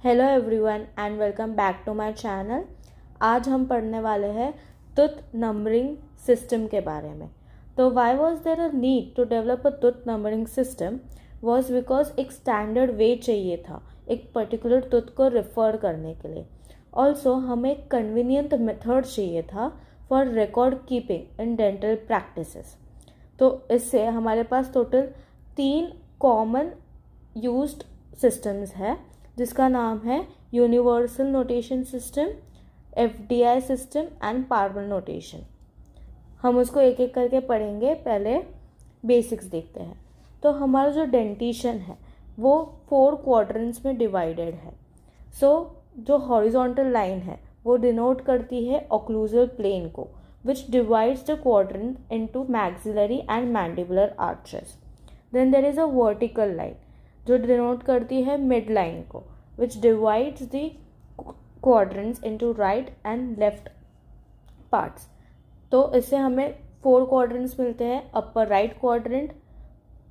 Hello everyone and welcome back to my channel. आज हम पढ़ने वाले हैं टूथ नंबरिंग सिस्टम के बारे में। तो why was there a need to develop a tooth numbering system was because एक स्टैंडर्ड वे चाहिए था एक पर्टिकुलर टूथ को रेफर करने के लिए। ऑल्सो हमें एक कन्वीनियंट मेथड चाहिए था for record keeping in dental practices. तो इससे हमारे पास टोटल 3 कॉमन यूज्ड सिस्टम्स है, जिसका नाम है universal notation system, FDI system and Palmer notation. हम उसको एक एक करके पढ़ेंगे। पहले बेसिक्स देखते हैं। तो हमारा जो डेंटिशन है वो 4 क्वाड्रेंट्स में डिवाइडेड है। जो हॉरिजॉन्टल लाइन है वो डिनोट करती है ऑक्लूजल प्लेन को, which divides the quadrant into maxillary and mandibular arches. Then there is a vertical line जो डिनोट करती है मिड लाइन को, which divides the quadrants into right and left parts. तो इससे हमें 4 क्वाड्रेंट्स मिलते हैं: upper right quadrant,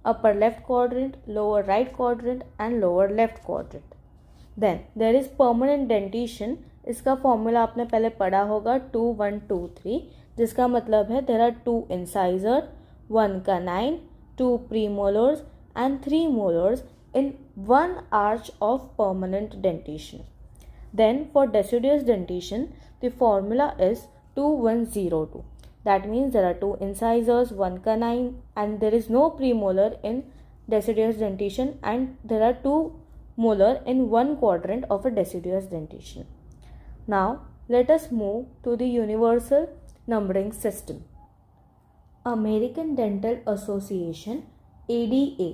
upper left quadrant, lower right quadrant and lower left quadrant. Then there is permanent dentition. इसका formula आपने पहले पढ़ा होगा 2 1 2 3, जिसका मतलब है there are 2 incisor, 1 canine, 2 premolars and 3 molars in one arch of permanent dentition. Then for deciduous dentition, the formula is 2102. That means there are 2 incisors, 1 canine, and there is no premolar in deciduous dentition, and there are 2 molar in one quadrant of a deciduous dentition. Now let us move to the universal numbering system. American Dental Association ADA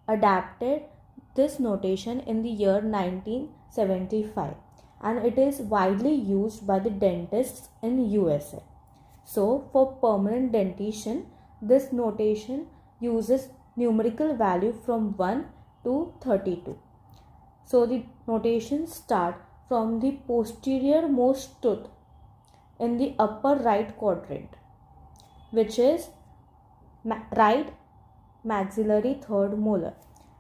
adapted this notation in the year 1975, and it is widely used by the dentists in USA. So for permanent dentition, this notation uses numerical value from 1 to 32. So the notations start from the posterior most tooth in the upper right quadrant, which is right maxillary third molar,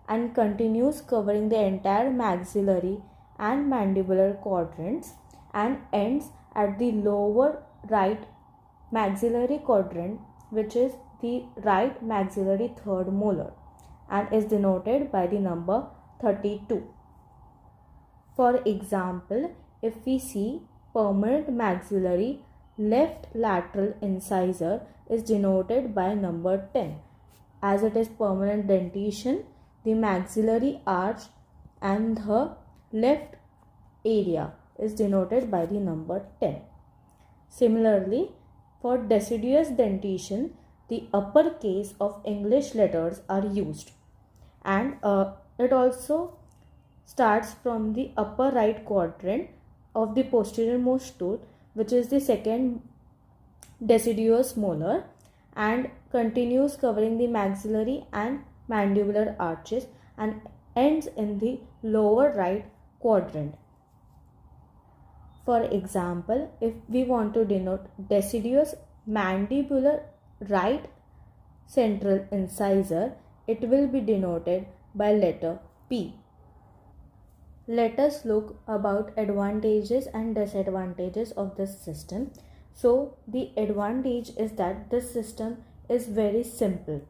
and continues covering the entire maxillary and mandibular quadrants and ends at the lower right maxillary quadrant, which is the right maxillary third molar, and is denoted by the number 32. For example, if we see permanent maxillary left lateral incisor is denoted by number 10. As it is permanent dentition, the maxillary arch and the left area is denoted by the number 10. Similarly, for deciduous dentition, the uppercase of English letters are used, and it also starts from the upper right quadrant of the posterior most tooth, which is the second deciduous molar, and continues covering the maxillary and mandibular arches and ends in the lower right quadrant. For example, if we want to denote deciduous mandibular right central incisor, it will be denoted by letter P. Let us look about advantages and disadvantages of this system. So the advantage is that this system is very simple.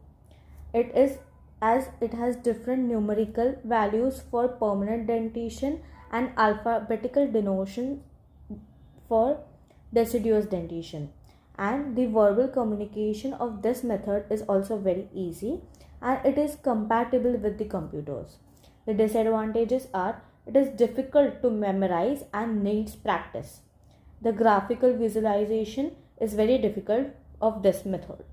It is as it has different numerical values for permanent dentition and alphabetical denotation for deciduous dentition, and the verbal communication of this method is also very easy, and it is compatible with the computers. The disadvantages are it is difficult to memorize and needs practice. The graphical visualization is very difficult of this method.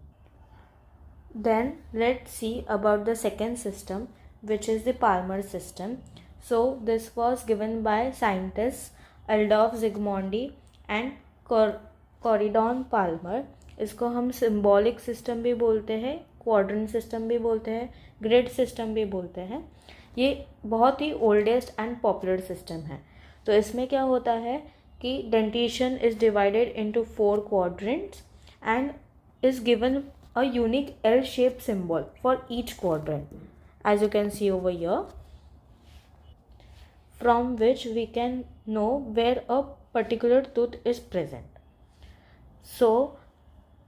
Then let's see about the second system, which is the Palmer system. So this was given by scientists Adolph Zsigmondy and Corydon Palmer. इसको हम symbolic system भी बोलते हैं, quadrant system भी बोलते हैं, grid system भी बोलते हैं। ये बहुत ही ओल्डेस्ट एंड पॉपुलर सिस्टम है। तो इसमें क्या होता है कि dentition is divided into 4 quadrants and is given a unique L shape symbol for each quadrant, as you can see over here. from which we can know where a particular tooth is present. So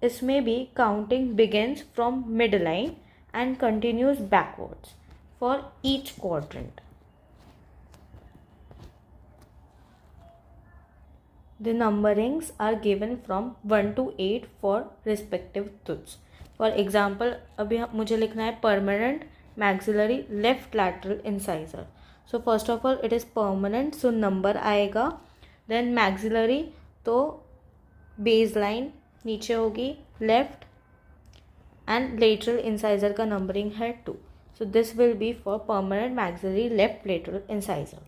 इसमें भी counting begins from midline and continues backwards for each quadrant. The numberings are given from 1 to 8 for respective tooths. For example, अभी मुझे लिखना है permanent maxillary left lateral incisor. So first of all it is permanent, so number आएगा. Then maxillary तो baseline नीचे होगी left and lateral incisor का numbering है 2. So this will be for permanent maxillary left lateral incisor.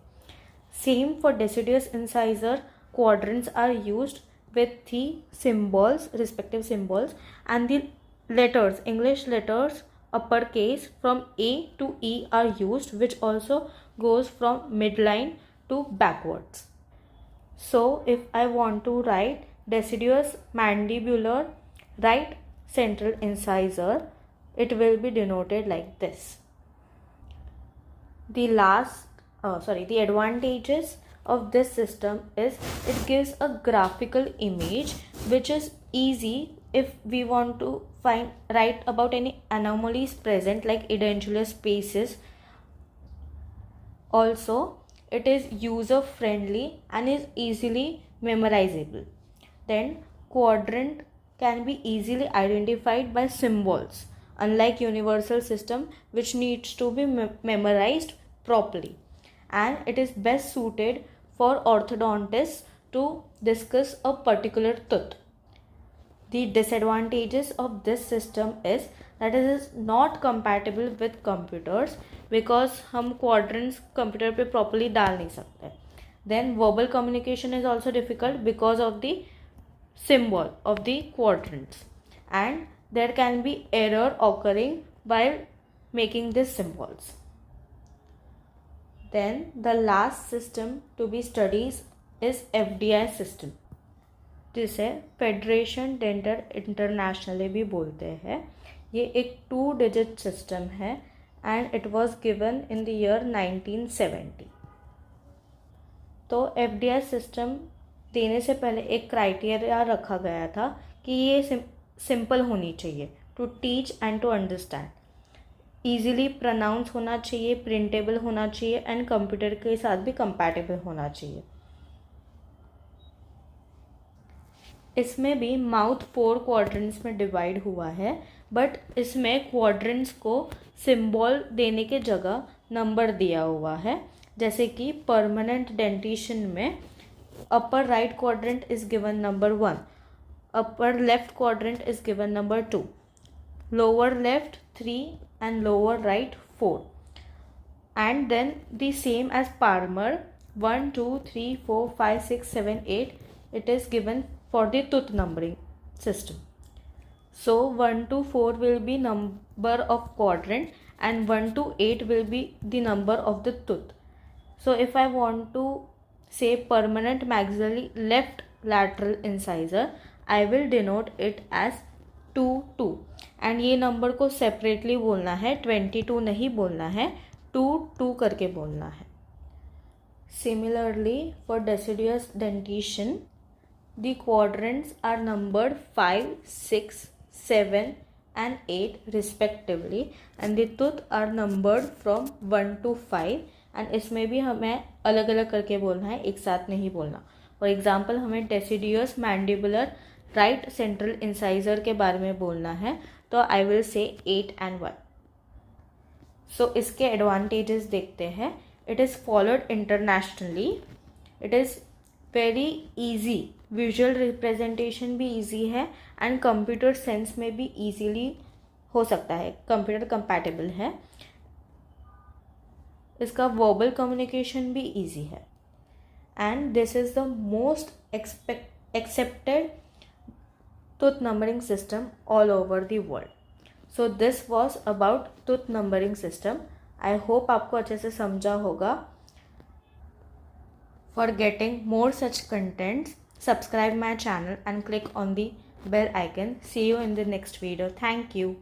Same for deciduous incisor, quadrants are used with the symbols, respective symbols, and the letters, English letters uppercase from A to E are used, which also goes from midline to backwards. So if I want to write deciduous mandibular right central incisor, it will be denoted like this. The advantages of this system is it gives a graphical image which is easy if we want to write about any anomalies present like edentulous spaces. Also, it is user friendly and is easily memorizable. Then quadrant can be easily identified by symbols, unlike universal system which needs to be memorized properly, and it is best suited for orthodontists to discuss a particular tooth. The disadvantages of this system is that it is not compatible with computers because हम quadrants computer पे properly डाल नहीं सकते. Then verbal communication is also difficult because of the symbol of the quadrants, and there can be error occurring while making these symbols. Then the last system to be studied is FDI system, जिसे federation dental internationally भी बोलते हैं. ये एक 2-digit system है and it was given in the year 1970. तो FDI system देने से पहले एक क्राइटेरिया रखा गया था कि ये सिंपल होनी चाहिए to teach and to understand, easily pronounce होना चाहिए, प्रिंटेबल होना चाहिए एंड कंप्यूटर के साथ भी कंपैटिबल होना चाहिए. इसमें भी माउथ 4 क्वाड्रेंट्स में डिवाइड हुआ है, बट इसमें क्वाड्रेंट्स को सिंबल देने के जगह नंबर दिया हुआ है. जैसे कि परमानेंट डेंटिशन में अपर right quadrant is given number 1, upper left quadrant is given number 2, lower left 3 and lower right 4, and then the same as Palmer 1 2 3 4 5 6 7 8 it is given for the tooth numbering system. So 1 to 4 will be number of quadrant and 1 to 8 will be the number of the tooth. So if I want to say permanent maxillary left lateral incisor, I will denote it as 2 2 and ये number को separately बोलना है, 22 नहीं बोलना है, 2 2 करके बोलना है. Similarly for deciduous dentition the quadrants are numbered 5 6 7 and 8 respectively and the tooth are numbered from 1 to 5 and इसमें भी हमें अलग अलग करके बोलना है, एक साथ नहीं बोलना. फॉर एग्जाम्पल हमें deciduous mandibular right central incisor के बारे में बोलना है तो आई विल से 8 and 1. सो इसके एडवांटेजेस देखते हैं. It is followed internationally, it is very easy, visual representation भी ईजी है एंड कंप्यूटर सेंस में भी ईजीली हो सकता है, कंप्यूटर कंपैटिबल है. इसका वर्बल कम्युनिकेशन भी ईजी है and this is the most accepted tooth numbering system all over the world. So this was about tooth numbering system. I hope आपको अच्छे से समझा होगा. For getting more such contents, subscribe my channel and click on the bell icon. See you in the next video. Thank you.